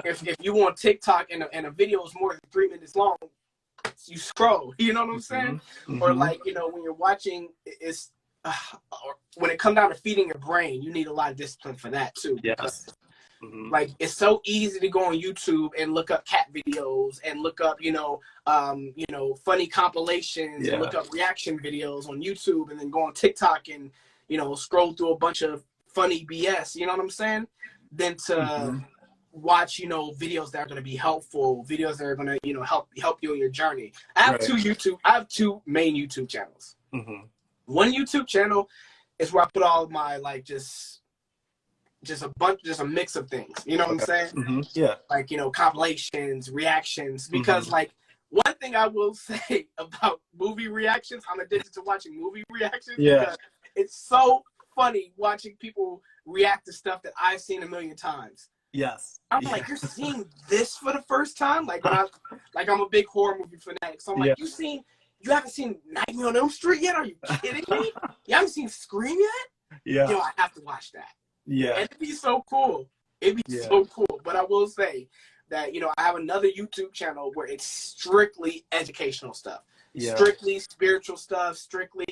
if you on TikTok and a video is more than 3 minutes long, you scroll. You know what I'm saying? Or, like, when you're watching, when it comes down to feeding your brain, you need a lot of discipline for that too. Yes. Like, it's so easy to go on YouTube and look up cat videos and look up, funny compilations and look up reaction videos on YouTube, and then go on TikTok and, scroll through a bunch of funny BS, you know what I'm saying? Than to watch, videos that are going to be helpful, videos that are going to, help you in your journey. I have two main YouTube channels. One YouTube channel is where I put all of my, like, just a mix of things. You know what I'm saying? Yeah. Like, compilations, reactions. Because, like, one thing I will say about movie reactions, I'm addicted to watching movie reactions. Because it's so funny watching people react to stuff that I've seen a million times. Yes. I'm like, you're seeing this for the first time? Like, when I'm a big horror movie fanatic. So I'm like, you haven't seen Nightmare on Elm Street yet? Are you kidding me? You haven't seen Scream yet? Yeah. I have to watch that. Yeah. And it'd be so cool. So cool. But I will say that, I have another YouTube channel where it's strictly educational stuff. Yeah. Strictly spiritual stuff. Strictly,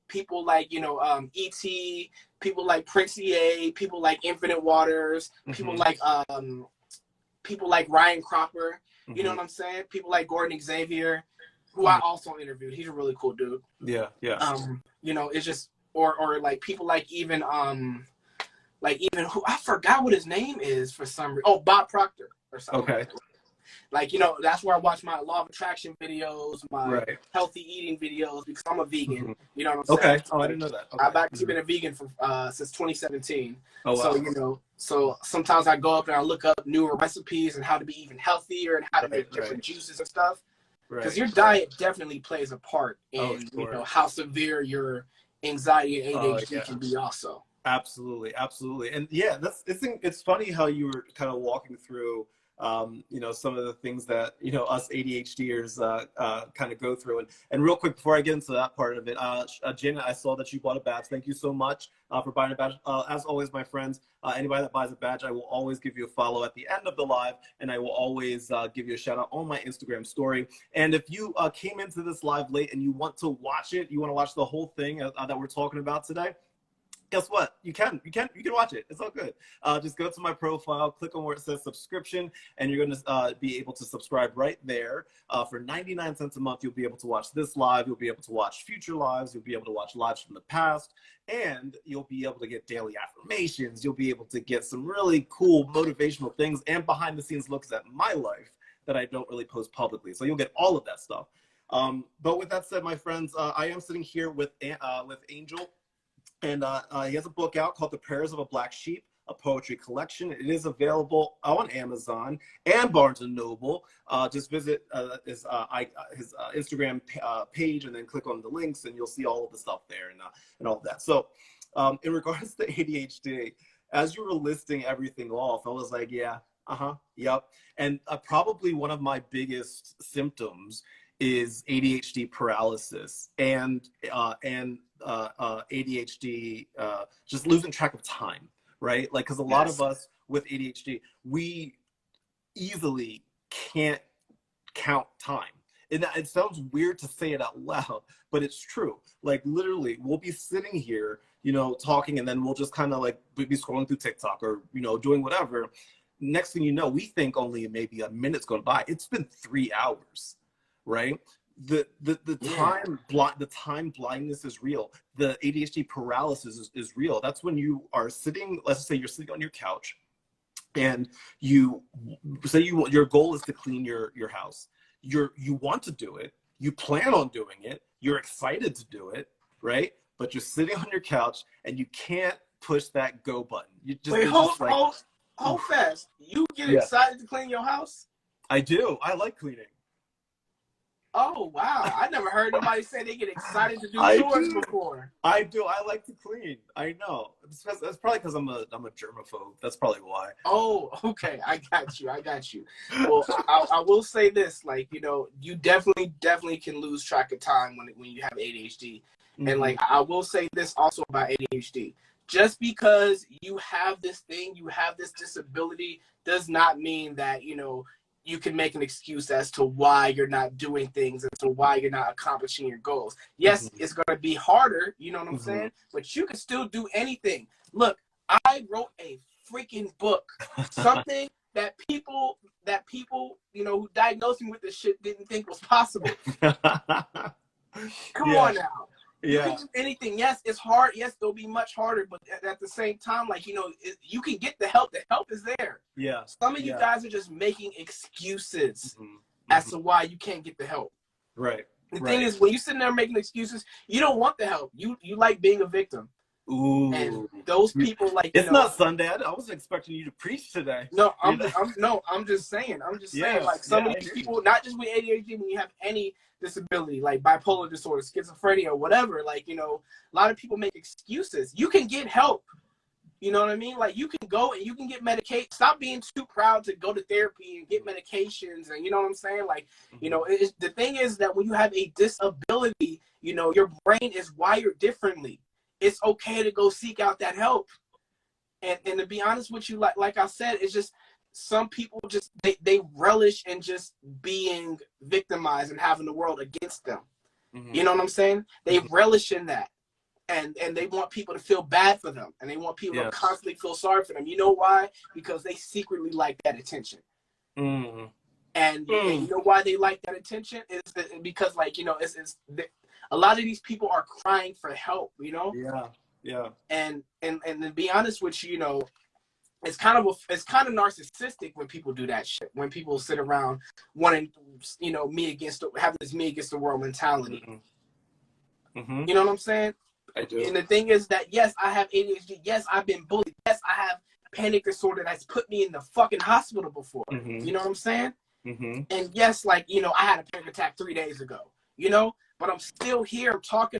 people like, E.T., people like Prince EA, people like Infinite Waters, people like Ryan Cropper. You know what I'm saying? People like Gordon Xavier, who I also interviewed. He's a really cool dude. Yeah, yeah. It's just or like people like even who I forgot what his name is for some reason. Oh, Bob Proctor or something. Okay. Like, that's where I watch my law of attraction videos, my healthy eating videos, because I'm a vegan. You know what I'm saying? Okay. Oh, I didn't know that. Okay. I've actually been a vegan for since 2017. Oh, wow. So, so sometimes I go up and I look up newer recipes and how to be even healthier and how to make different juices and stuff. Because your diet definitely plays a part in how severe your anxiety and ADHD can be also. Absolutely, absolutely. And it's funny how you were kind of walking through some of the things that us ADHDers kind of go through. And real quick before I get into that part of it, Janet, I saw that you bought a badge. Thank you so much for buying a badge. As always, my friends, anybody that buys a badge, I will always give you a follow at the end of the live, and I will always give you a shout out on my Instagram story. And if you came into this live late and you want to watch it, you want to watch the whole thing that we're talking about today, guess what? You can watch it. It's all good. Just go to my profile, click on where it says subscription, and you're going to be able to subscribe right there. For 99 cents a month, you'll be able to watch this live. You'll be able to watch future lives. You'll be able to watch lives from the past, and you'll be able to get daily affirmations. You'll be able to get some really cool motivational things and behind the scenes looks at my life that I don't really post publicly. So you'll get all of that stuff. But with that said, my friends, I am sitting here with Angel. And he has a book out called The Prayers of a Black Sheep, a poetry collection. It is available on Amazon and Barnes & Noble. Just visit his Instagram page and then click on the links, and you'll see all of the stuff there and all of that. So in regards to ADHD, as you were listing everything off, I was like, yeah, yep. And probably one of my biggest symptoms is ADHD paralysis and ADHD, just losing track of time, right? Like, because a lot of us with ADHD, we easily can't count time. And it sounds weird to say it out loud, but it's true. Like, literally, we'll be sitting here, talking, and then we'll just kind of like be scrolling through TikTok or, doing whatever. Next thing you know, we think only maybe a minute's gone by. It's been 3 hours. Right? The time blindness is real. The ADHD paralysis is real. That's when you are sitting, let's say you're sitting on your couch and you say your goal is to clean your house. You want to do it. You plan on doing it. You're excited to do it, right? But you're sitting on your couch and you can't push that go button. You just wait, hold fast. You get excited to clean your house? I do. I like cleaning. Oh, wow. I never heard anybody say they get excited to do chores before. I do. I like to clean. I know. That's probably because I'm a germaphobe. That's probably why. Oh, okay. I got you. Well, I will say this. Like, you definitely can lose track of time when you have ADHD. Mm-hmm. And, like, I will say this also about ADHD. Just because you have this thing, you have this disability, does not mean that, you can make an excuse as to why you're not doing things, as to why you're not accomplishing your goals. Yes, it's going to be harder, you know what I'm saying? But you can still do anything. Look, I wrote a freaking book. Something that people, you know, who diagnosed me with this shit didn't think was possible. Come on now. You can do anything. Yes, it's hard. Yes, it'll be much harder, but at the same time, like, you know, you can get the help. The help is there. Yeah. Some of you guys are just making excuses as to why you can't get the help. Right. The thing is, when you're sitting there making excuses, you don't want the help. You like being a victim. Ooh. And those people, like, it's not Sunday. I wasn't expecting you to preach today. No, I'm just saying. Like, some of these people, not just with ADHD, when you have any disability, like bipolar disorder, schizophrenia, whatever, like, you know, a lot of people make excuses. You can get help. You know what I mean? Like, you can go and you can get medication. Stop being too proud to go to therapy and get medications. And you know what I'm saying? Like, you know, the thing is that when you have a disability, you know, your brain is wired differently. It's okay to go seek out that help. And to be honest with you, like I said, it's just some people just they relish in just being victimized and having the world against them. You know what I'm saying? They relish in that. And they want people to feel bad for them. And they want people to constantly feel sorry for them. You know why? Because they secretly like that attention. And you know why they like that attention? Is because, like, you know, a lot of these people are crying for help, you know? Yeah. And to be honest with you, you know, it's kind of narcissistic when people do that shit. When people sit around wanting, you know, having this me against the world mentality. You know what I'm saying? I do. And the thing is that, yes, I have ADHD. Yes, I've been bullied. Yes, I have panic disorder that's put me in the fucking hospital before. You know what I'm saying? And yes, like, you know, I had a panic attack 3 days ago, you know, but I'm still here. I'm talking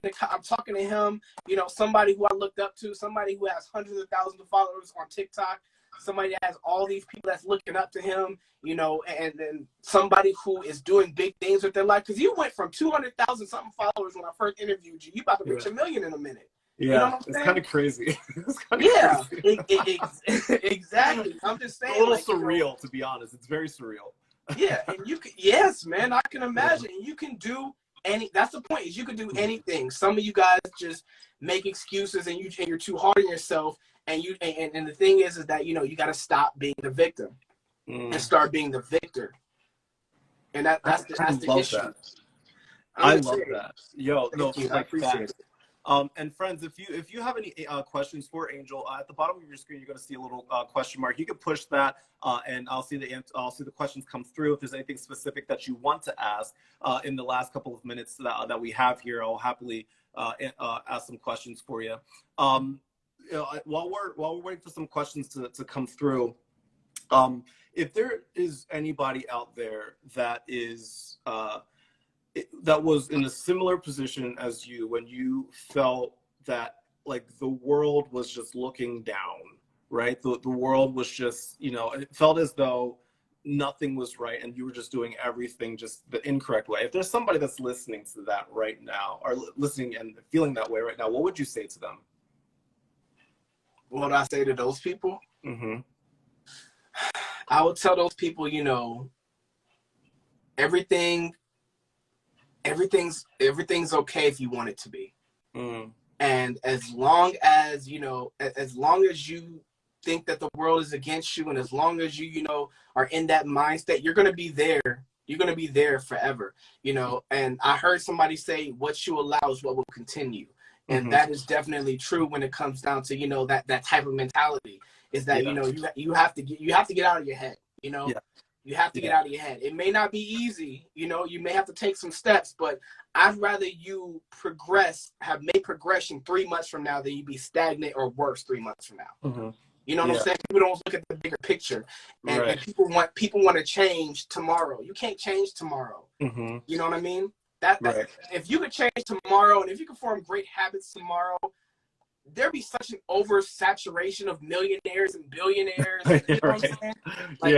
to him, you know, somebody who I looked up to, somebody who has hundreds of thousands of followers on TikTok, somebody that has all these people that's looking up to him, you know, and then somebody who is doing big things with their life. Because you went from 200,000 something followers when I first interviewed you. You about to reach 1 million in a minute. Yeah, you know what I'm it's saying? kind of crazy. Crazy. Exactly. I'm just saying. It's a little like, surreal, you know, to be honest. It's very surreal. Yeah, and you can, yes, man, I can imagine. You can do that's the point, is you can do anything. Some of you guys just make excuses and you're too hard on yourself. And the thing is that, you know, you got to stop being the victim and start being the victor. And that's the issue. That. I love that. Yo, I appreciate it. And friends, if you have any questions for Angel, at the bottom of your screen, you're going to see a little question mark. You can push that, and I'll see the questions come through. If there's anything specific that you want to ask in the last couple of minutes that we have here, I'll happily ask some questions for you. You know, while we're waiting for some questions to come through, if there is anybody out there that is that was in a similar position as you, when you felt that, like, the world was just looking down, right? The world was just, you know, it felt as though nothing was right and you were just doing everything just the incorrect way. If there's somebody that's listening to that right now, or listening and feeling that way right now, what would you say to them? What would I say to those people? I would tell those people, you know, everything's okay if you want it to be. And as long as, you know, as long as you think that the world is against you, and as long as you know, are in that mindset, you're going to be there. You're going to be there forever, you know. And I heard somebody say, what you allow is what will continue. And that is definitely true when it comes down to, you know, that type of mentality, is that, you know, you have to get out of your head, you know. You have to get out of your head. It may not be easy, you know, you may have to take some steps, but I'd rather you have made progression 3 months from now than you be stagnant or worse 3 months from now. You know what I'm saying? People don't look at the bigger picture, and people want to change tomorrow. You can't change tomorrow. You know what I mean? If you could change tomorrow, and if you could form great habits tomorrow, there'd be such an oversaturation of millionaires and billionaires. You know what I'm saying? Like,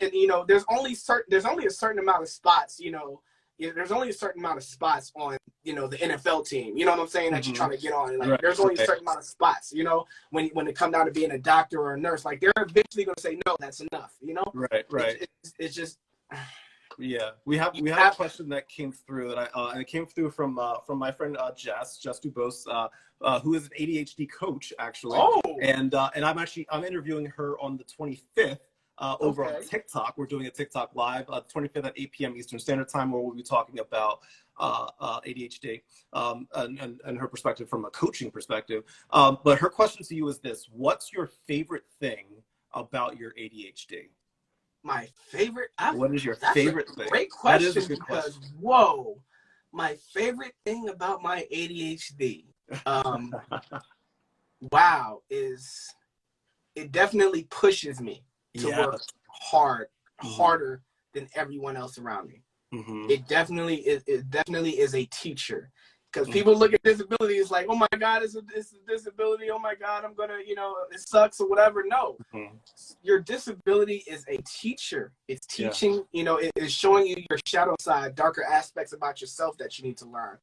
and you know, there's only a certain amount of spots. You know, there's only a certain amount of spots on, you know, the NFL team. You know what I'm saying? That you're trying to get on. Like, there's only a certain amount of spots. You know, when it comes down to being a doctor or a nurse, like, they're eventually going to say, no, that's enough. You know? Right. It's just. Yeah, we have a question that came through that and it came through from my friend Jess Dubose, who is an ADHD coach actually. Oh. And I'm interviewing her on the 25th over on TikTok. We're doing a TikTok live 25th at 8 p.m. Eastern Standard Time, where we'll be talking about ADHD and her perspective from a coaching perspective. But her question to you is this: what's your favorite thing about your ADHD? My favorite. What is your favorite thing? Great question. That is a good question. Whoa, my favorite thing about my ADHD, wow, is it definitely pushes me to work harder than everyone else around me. Mm-hmm. It definitely is a teacher. Because people look at disability, it's like, oh my God, it's a disability. Oh my God, I'm gonna, it sucks or whatever. No, your disability is a teacher. It's teaching, it is showing you your shadow side, darker aspects about yourself that you need to learn,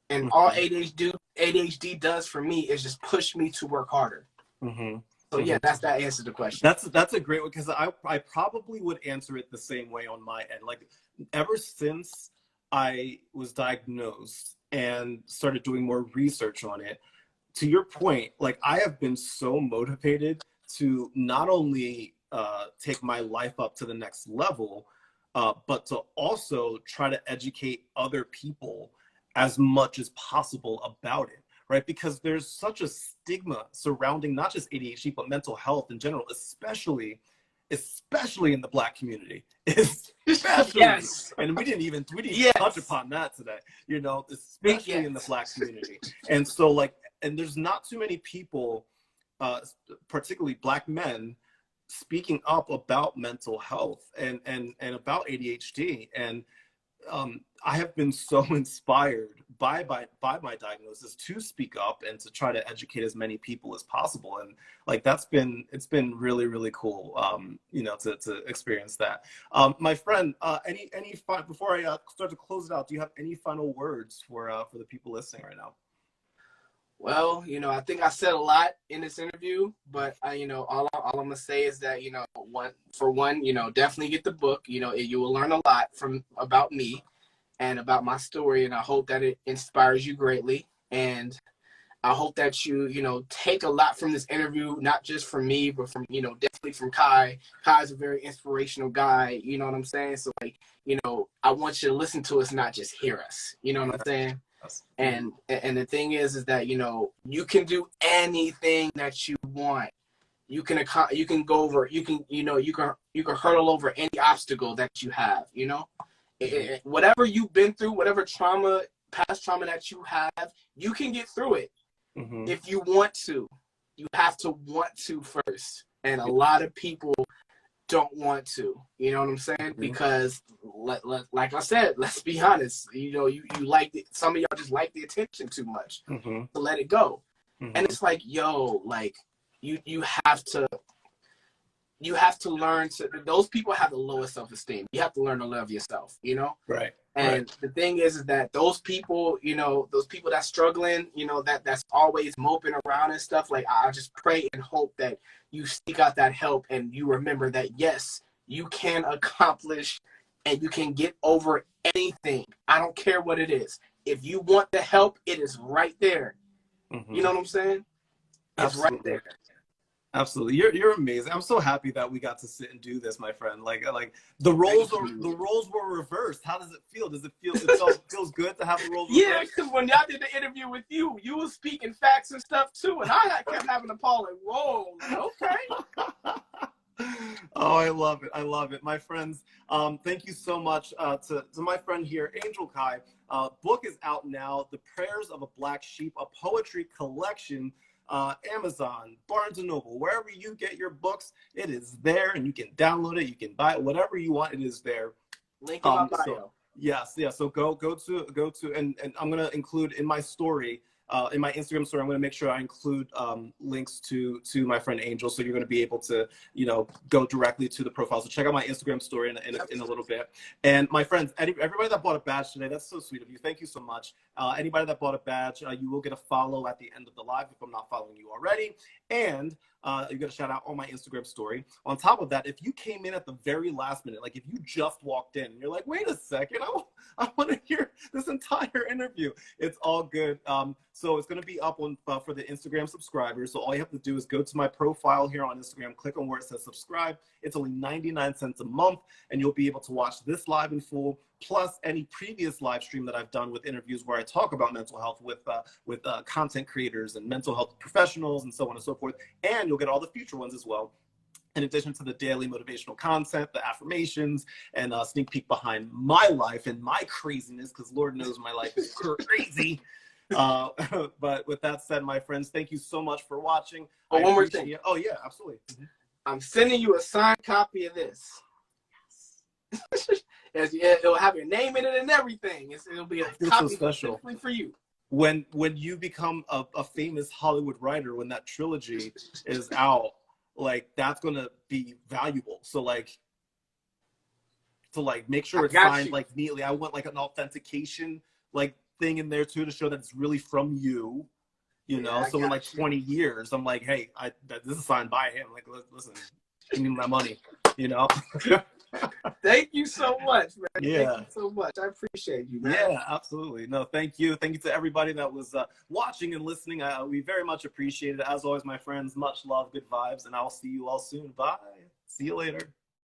And all ADHD does for me is just push me to work harder. So yeah, that answers the question. That's a great one, because I probably would answer it the same way on my end. Like, ever since I was diagnosed and started doing more research on it, to your point, like, I have been so motivated to not only take my life up to the next level, but to also try to educate other people as much as possible about it, right? Because there's such a stigma surrounding not just ADHD, but mental health in general, especially in the Black community. Especially, yes. And we didn't touch upon that today, especially in the Black community. And so, and there's not too many people, particularly Black men, speaking up about mental health and about ADHD. And I have been so inspired by my diagnosis to speak up and to try to educate as many people as possible. And it's been really, really cool, to experience that. My friend, before I start to close it out, do you have any final words for the people listening right now? Well, I think I said a lot in this interview, but all I'm gonna say is that definitely get the book. You will learn a lot about me and about my story, and I hope that it inspires you greatly. And I hope that you take a lot from this interview, not just from me, but from definitely from Kai. Kai's a very inspirational guy. You know what I'm saying? So I want you to listen to us, not just hear us. You know what I'm saying? And the thing is that you can do anything that you want. You can go over. You can hurdle over any obstacle that you have. Whatever you've been through, whatever past trauma that you have, you can get through it if you want to. You have to want to first, and a lot of people don't want to. You know what I'm saying? Because like I said, let's be honest. You like some of y'all just like the attention too much to let it go. And it's like, you have to learn to. Those people have the lowest self-esteem. You have to learn to love yourself. Right. And the thing is that those people, that's struggling, that's always moping around and stuff. Like, I just pray and hope that you seek out that help and you remember that, yes, you can accomplish and you can get over anything. I don't care what it is. If you want the help, it is right there. You know what I'm saying? It's right there. Absolutely. You're amazing. I'm so happy that we got to sit and do this, my friend. Like the roles were reversed. How does it feel? Does it feels good to have the roles reversed? Yeah, because when y'all did the interview with you, you was speaking facts and stuff too, and I kept having to pause like, whoa, okay. Oh, I love it. I love it. My friends, thank you so much to my friend here, Angel Kaii. Book is out now, The Prayers of a Black Sheep, a poetry collection. Amazon, Barnes & Noble, wherever you get your books, it is there, and you can download it, you can buy it, whatever you want, it is there. Link in my bio. So, yes, yeah. So go to, and I'm gonna include in my story in my Instagram story, I'm going to make sure I include links to my friend Angel, so you're going to be able to, go directly to the profile. So check out my Instagram story in a little bit. And my friends, everybody that bought a badge today, that's so sweet of you. Thank you so much. Anybody that bought a badge, you will get a follow at the end of the live if I'm not following you already. And you get a shout out on my Instagram story. On top of that, if you came in at the very last minute, like if you just walked in and you're like, wait a second, I want to hear this entire interview, it's all good. So it's going to be up on for the Instagram subscribers. So all you have to do is go to my profile here on Instagram, click on where it says subscribe. It's only 99 cents a month, and you'll be able to watch this live in full, plus any previous live stream that I've done with interviews where I talk about mental health with content creators and mental health professionals and so on and so forth. And you'll get all the future ones as well, in addition to the daily motivational content, the affirmations, and a sneak peek behind my life and my craziness, because Lord knows my life is crazy. But with that said, my friends, thank you so much for watching. Oh, one more thing. Oh, yeah, absolutely. I'm sending you a signed copy of this. It'll have your name in it and everything. It'll be a copy specifically for you. When you become a famous Hollywood writer, when that trilogy is out, like that's gonna be valuable. So like make sure it's signed like neatly. I want like an authentication like thing in there too, to show that it's really from you. So in like 20 years, I'm like, hey, this is signed by him. Like, listen, give me my money. Thank you so much, man. Yeah. Thank you so much. I appreciate you, man. Yeah, absolutely. No, thank you. Thank you to everybody that was watching and listening. We very much appreciate it. As always, my friends, much love, good vibes, and I'll see you all soon. Bye. See you later.